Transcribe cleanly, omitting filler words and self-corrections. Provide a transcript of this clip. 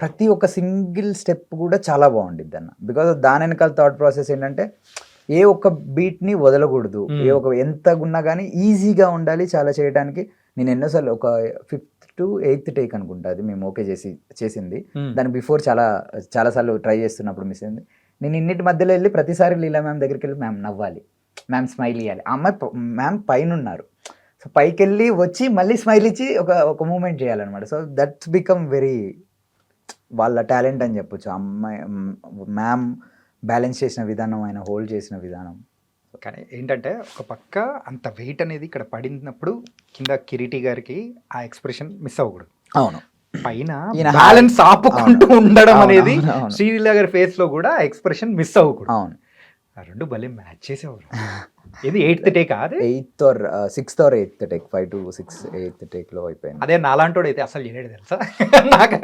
ప్రతి ఒక్క single step కూడా చాలా బాగుండిద్ది అన్న. బికాజ్ దాని వెనకాల థాట్ ప్రాసెస్ ఏంటంటే ఏ ఒక్క బీట్ని వదలకూడదు, ఏ ఒక ఎంత ఉన్నా కానీ ఈజీగా ఉండాలి చాలా చేయడానికి. నేను ఎన్నోసార్లు ఒక 5th to 8th టేక్ అనుకుంటా అది మేము ఓకే చేసింది. దాని బిఫోర్ చాలాసార్లు ట్రై చేస్తున్నప్పుడు మిస్ అయింది. నేను ఇన్నిటి మధ్యలో వెళ్ళి ప్రతిసారి లీలా మ్యామ్ దగ్గరికి వెళ్ళి మ్యామ్ నవ్వాలి, మ్యామ్ స్మైల్ ఇవ్వాలి. ఆ అమ్మాయి మ్యామ్ పైన ఉన్నారు, సో పైకి వెళ్ళి వచ్చి మళ్ళీ స్మైల్ ఇచ్చి ఒక మూమెంట్ చేయాలన్నమాట. సో దట్స్ బికమ్ వెరీ వాళ్ళ టాలెంట్ అని చెప్పొచ్చు. అమ్మాయి మ్యామ్ బ్యాలెన్స్ చేసిన విధానం, ఆయన హోల్డ్ చేసిన విధానం. కానీ ఏంటంటే ఒక పక్క అంత వెయిట్ అనేది ఇక్కడ పడినప్పుడు కింద కిరీటి గారికి ఆ ఎక్స్ప్రెషన్ మిస్ అవ్వకూడదు. అవును, పైన ఈయన బ్యాలెన్స్ ఆపుకుంటూ ఉండడం అవును, అనేది అవును, అవును. శ్రీలీల గారి ఫేస్ లో కూడా ఎక్స్ప్రెషన్ మిస్ అవ్వకూడదు. అవును. ఆ రెండు భలే మ్యాచ్ చేసేవారు. ఇది 8th టేక్ అదే 8th or 6th or 8th take, 5 to 6 8th టేక్లో అయిపోయింది. అదే నాలాంటోడు అయితే అసలు చేయలేడు తెలుసా నాకు.